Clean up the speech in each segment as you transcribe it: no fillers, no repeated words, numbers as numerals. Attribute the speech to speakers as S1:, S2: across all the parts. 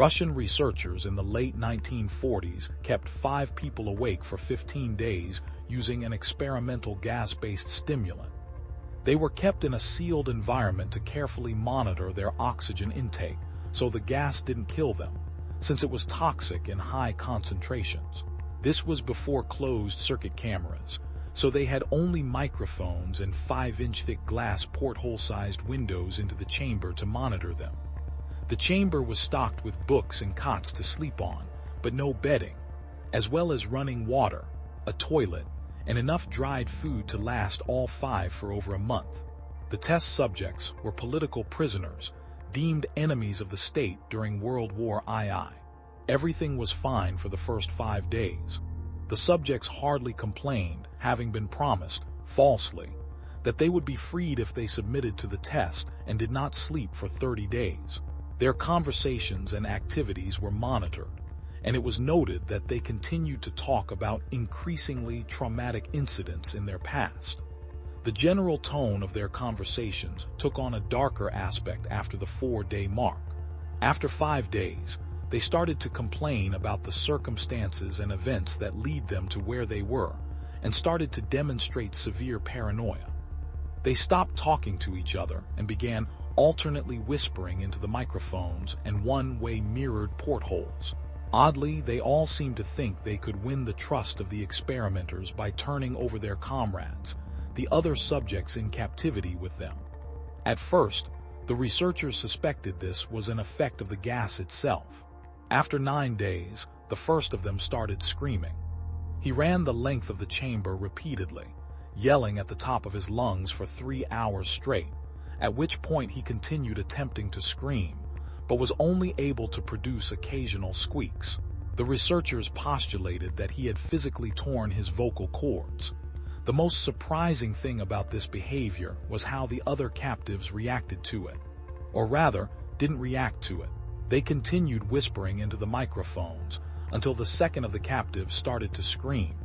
S1: Russian researchers in the late 1940s kept 5 people awake for 15 days using an experimental gas-based stimulant. They were kept in a sealed environment to carefully monitor their oxygen intake, so the gas didn't kill them, since it was toxic in high concentrations. This was before closed-circuit cameras, so they had only microphones and 5-inch thick glass porthole-sized windows into the chamber to monitor them. The chamber was stocked with books and cots to sleep on, but no bedding, as well as running water, a toilet, and enough dried food to last all 5 for over a month. The test subjects were political prisoners, deemed enemies of the state during World War II. Everything was fine for the first 5 days. The subjects hardly complained, having been promised, falsely, that they would be freed if they submitted to the test and did not sleep for 30 days. Their conversations and activities were monitored, and it was noted that they continued to talk about increasingly traumatic incidents in their past. The general tone of their conversations took on a darker aspect after the 4-day mark. After 5 days, they started to complain about the circumstances and events that lead them to where they were, and started to demonstrate severe paranoia. They stopped talking to each other and began alternately whispering into the microphones and one-way mirrored portholes. Oddly, they all seemed to think they could win the trust of the experimenters by turning over their comrades, the other subjects in captivity with them. At first, the researchers suspected this was an effect of the gas itself. After 9 days, the first of them started screaming. He ran the length of the chamber repeatedly, yelling at the top of his lungs for 3 hours straight, at which point he continued attempting to scream, but was only able to produce occasional squeaks. The researchers postulated that he had physically torn his vocal cords. The most surprising thing about this behavior was how the other captives reacted to it. Or rather, didn't react to it. They continued whispering into the microphones until the second of the captives started to scream.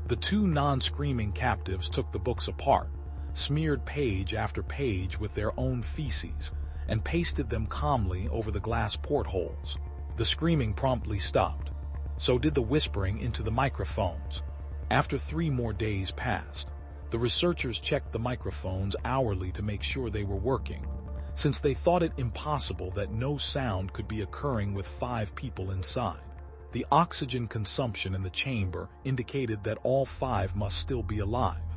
S1: The 2 non-screaming captives took the books apart, smeared page after page with their own feces, and pasted them calmly over the glass portholes. The screaming promptly stopped. So did the whispering into the microphones. After 3 more days passed, the researchers checked the microphones hourly to make sure they were working, since they thought it impossible that no sound could be occurring with 5 people inside. The oxygen consumption in the chamber indicated that all 5 must still be alive.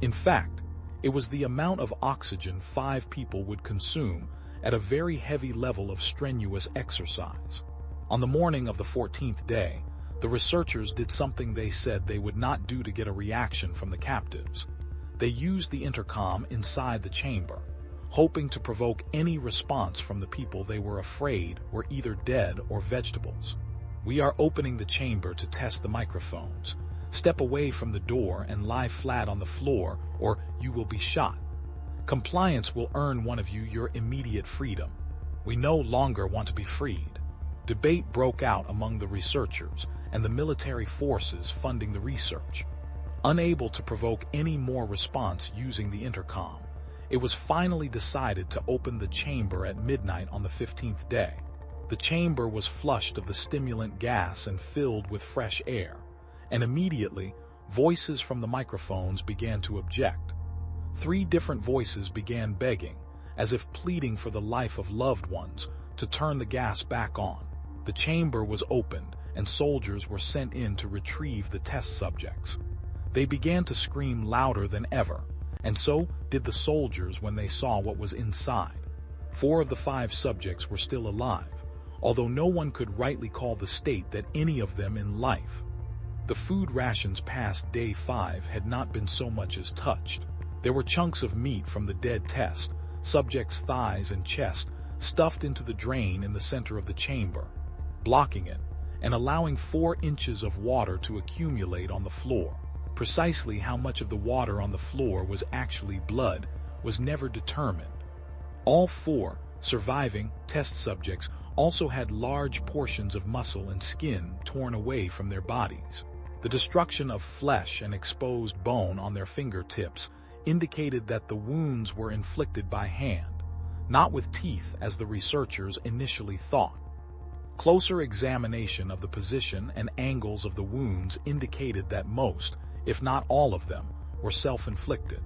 S1: In fact, it was the amount of oxygen 5 people would consume at a very heavy level of strenuous exercise. On the morning of the 14th day, the researchers did something they said they would not do to get a reaction from the captives. They used the intercom inside the chamber, hoping to provoke any response from the people they were afraid were either dead or vegetables. "We are opening the chamber to test the microphones. Step away from the door and lie flat on the floor, or you will be shot. Compliance will earn one of you your immediate freedom. We no longer want to be freed." Debate broke out among the researchers and the military forces funding the research. Unable to provoke any more response using the intercom, it was finally decided to open the chamber at midnight on the 15th day. The chamber was flushed of the stimulant gas and filled with fresh air, and immediately, voices from the microphones began to object. 3 different voices began begging, as if pleading for the life of loved ones, to turn the gas back on. The chamber was opened, and soldiers were sent in to retrieve the test subjects. They began to scream louder than ever, and so did the soldiers when they saw what was inside. 4 of the 5 subjects were still alive, although no one could rightly call the state that any of them in life. The food rations past day 5 had not been so much as touched. There were chunks of meat from the dead test, subjects' thighs and chest, stuffed into the drain in the center of the chamber, blocking it, and allowing 4 inches of water to accumulate on the floor. Precisely how much of the water on the floor was actually blood was never determined. All 4 surviving test subjects also had large portions of muscle and skin torn away from their bodies. The destruction of flesh and exposed bone on their fingertips indicated that the wounds were inflicted by hand, not with teeth as the researchers initially thought. Closer examination of the position and angles of the wounds indicated that most, if not all of them, were self-inflicted.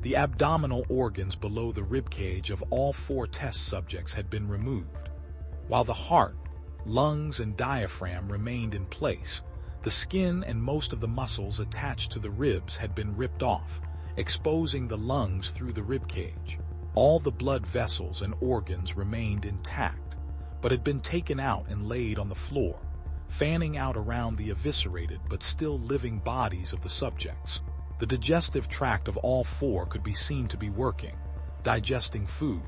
S1: The abdominal organs below the ribcage of all 4 test subjects had been removed. While the heart, lungs, and diaphragm remained in place, the skin and most of the muscles attached to the ribs had been ripped off, exposing the lungs through the ribcage. All the blood vessels and organs remained intact, but had been taken out and laid on the floor, fanning out around the eviscerated but still living bodies of the subjects. The digestive tract of all 4 could be seen to be working, digesting food.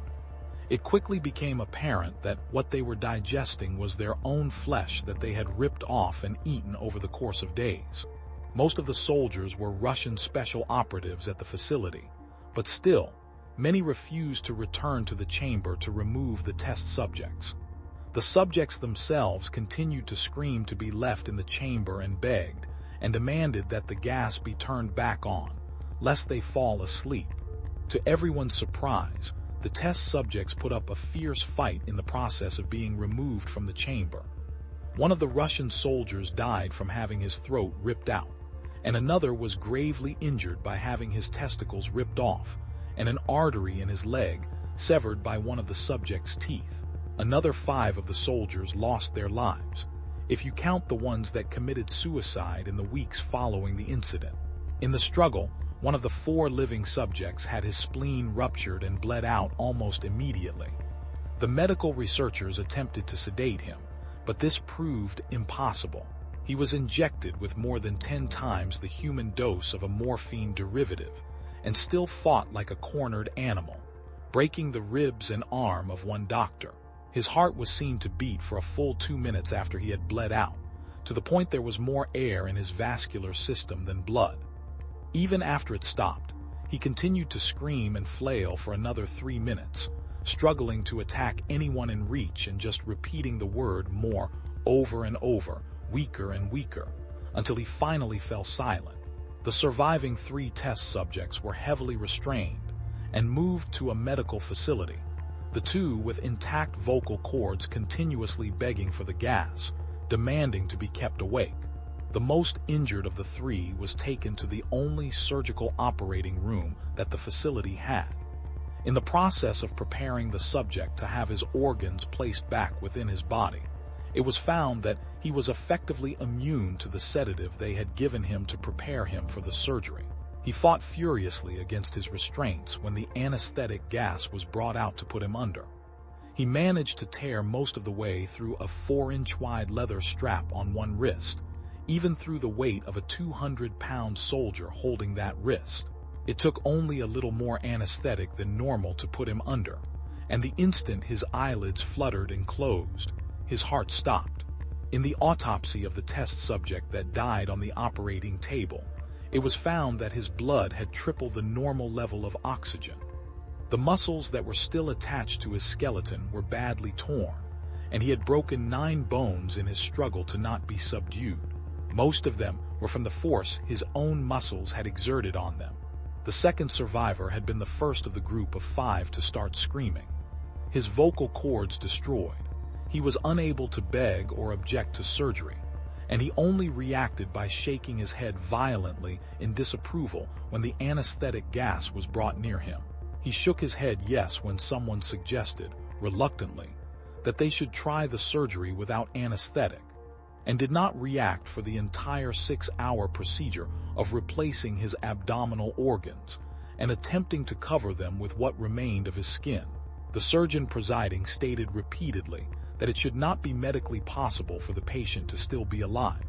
S1: It quickly became apparent that what they were digesting was their own flesh that they had ripped off and eaten over the course of days. Most of the soldiers were Russian special operatives at the facility, but still, many refused to return to the chamber to remove the test subjects. The subjects themselves continued to scream to be left in the chamber and begged and demanded that the gas be turned back on, lest they fall asleep. To everyone's surprise, the test subjects put up a fierce fight in the process of being removed from the chamber. One of the Russian soldiers died from having his throat ripped out, and another was gravely injured by having his testicles ripped off, and an artery in his leg severed by one of the subject's teeth. Another 5 of the soldiers lost their lives, if you count the ones that committed suicide in the weeks following the incident. In the struggle, one of the 4 living subjects had his spleen ruptured and bled out almost immediately. The medical researchers attempted to sedate him, but this proved impossible. He was injected with more than 10 times the human dose of a morphine derivative, and still fought like a cornered animal, breaking the ribs and arm of one doctor. His heart was seen to beat for a full 2 minutes after he had bled out, to the point there was more air in his vascular system than blood. Even after it stopped, he continued to scream and flail for another 3 minutes, struggling to attack anyone in reach and just repeating the word more over and over, weaker and weaker, until he finally fell silent. The surviving 3 test subjects were heavily restrained and moved to a medical facility, the 2 with intact vocal cords continuously begging for the gas, demanding to be kept awake. The most injured of the 3 was taken to the only surgical operating room that the facility had. In the process of preparing the subject to have his organs placed back within his body, it was found that he was effectively immune to the sedative they had given him to prepare him for the surgery. He fought furiously against his restraints when the anesthetic gas was brought out to put him under. He managed to tear most of the way through a 4-inch-wide leather strap on one wrist, even through the weight of a 200-pound soldier holding that wrist. It took only a little more anesthetic than normal to put him under, and the instant his eyelids fluttered and closed, his heart stopped. In the autopsy of the test subject that died on the operating table, it was found that his blood had tripled the normal level of oxygen. The muscles that were still attached to his skeleton were badly torn, and he had broken 9 bones in his struggle to not be subdued. Most of them were from the force his own muscles had exerted on them. The second survivor had been the first of the group of 5 to start screaming. His vocal cords destroyed, he was unable to beg or object to surgery, and he only reacted by shaking his head violently in disapproval when the anesthetic gas was brought near him. He shook his head yes when someone suggested, reluctantly, that they should try the surgery without anesthetic, and did not react for the entire 6-hour procedure of replacing his abdominal organs and attempting to cover them with what remained of his skin. The surgeon presiding stated repeatedly that it should not be medically possible for the patient to still be alive.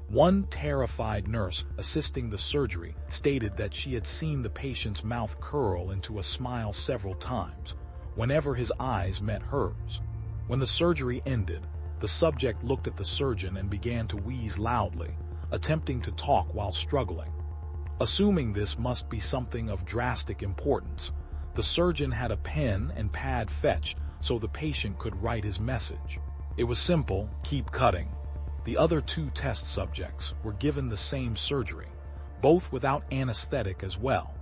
S1: One terrified nurse assisting the surgery stated that she had seen the patient's mouth curl into a smile several times whenever his eyes met hers. When the surgery ended, the subject looked at the surgeon and began to wheeze loudly, attempting to talk while struggling. Assuming this must be something of drastic importance, the surgeon had a pen and pad fetched so the patient could write his message. It was simple: keep cutting. The other 2 test subjects were given the same surgery, both without anesthetic as well,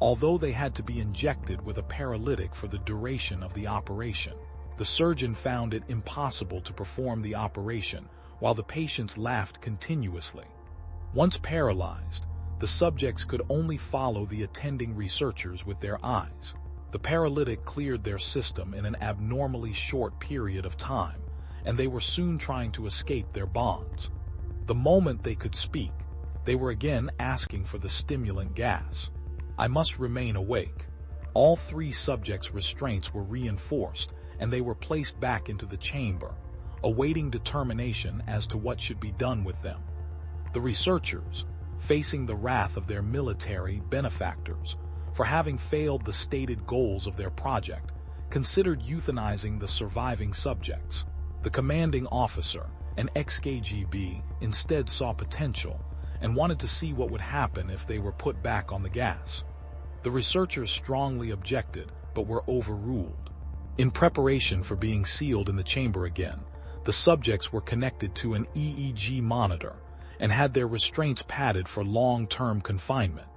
S1: although they had to be injected with a paralytic for the duration of the operation. The surgeon found it impossible to perform the operation, while the patients laughed continuously. Once paralyzed, the subjects could only follow the attending researchers with their eyes. The paralytic cleared their system in an abnormally short period of time, and they were soon trying to escape their bonds. The moment they could speak, they were again asking for the stimulant gas. I must remain awake. All 3 subjects' restraints were reinforced, and they were placed back into the chamber, awaiting determination as to what should be done with them. The researchers, facing the wrath of their military benefactors for having failed the stated goals of their project, considered euthanizing the surviving subjects. The commanding officer, an ex-KGB, instead saw potential and wanted to see what would happen if they were put back on the gas. The researchers strongly objected, but were overruled. In preparation for being sealed in the chamber again, the subjects were connected to an EEG monitor and had their restraints padded for long-term confinement.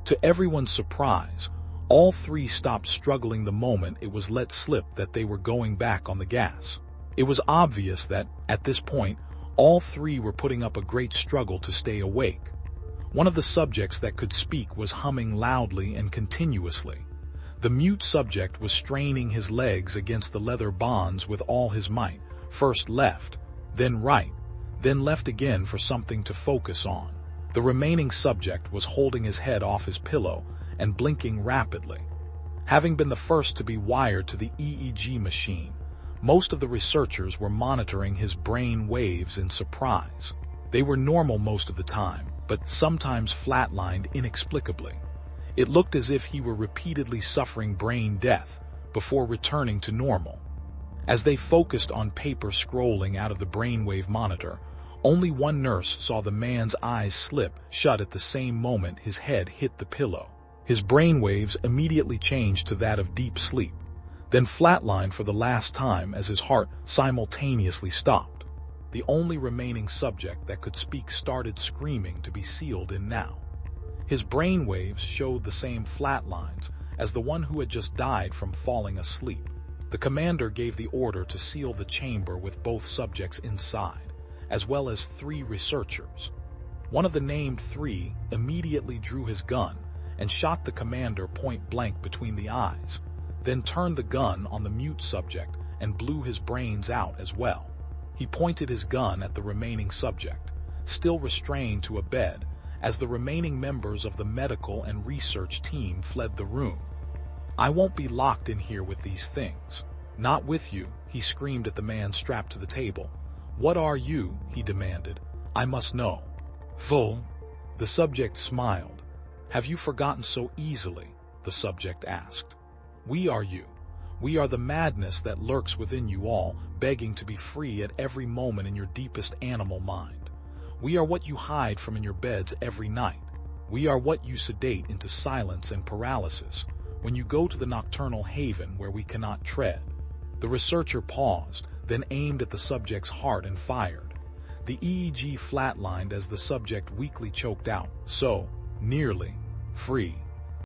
S1: To everyone's surprise, all 3 stopped struggling the moment it was let slip that they were going back on the gas. It was obvious that, at this point, all 3 were putting up a great struggle to stay awake. One of the subjects that could speak was humming loudly and continuously. The mute subject was straining his legs against the leather bonds with all his might, first left, then right, then left again for something to focus on. The remaining subject was holding his head off his pillow and blinking rapidly. Having been the first to be wired to the EEG machine, most of the researchers were monitoring his brain waves in surprise. They were normal most of the time, but sometimes flatlined inexplicably. It looked as if he were repeatedly suffering brain death before returning to normal. As they focused on paper scrolling out of the brainwave monitor, only one nurse saw the man's eyes slip shut at the same moment his head hit the pillow. His brainwaves immediately changed to that of deep sleep, then flatlined for the last time as his heart simultaneously stopped. The only remaining subject that could speak started screaming to be sealed in now. His brainwaves showed the same flat lines as the one who had just died from falling asleep. The commander gave the order to seal the chamber with both subjects inside, as well as 3 researchers. One of the named 3 immediately drew his gun and shot the commander point blank between the eyes, then turned the gun on the mute subject and blew his brains out as well. He pointed his gun at the remaining subject, still restrained to a bed, as the remaining members of the medical and research team fled the room. "I won't be locked in here with these things." "Not with you," he screamed at the man strapped to the table. "What are you?" he demanded. "I must know." "Full." The subject smiled. "Have you forgotten so easily?" the subject asked. "We are you. We are the madness that lurks within you all, begging to be free at every moment in your deepest animal mind. We are what you hide from in your beds every night. We are what you sedate into silence and paralysis when you go to the nocturnal haven where we cannot tread." The researcher paused, then aimed at the subject's heart and fired. The EEG flatlined as the subject weakly choked out, "So, nearly free."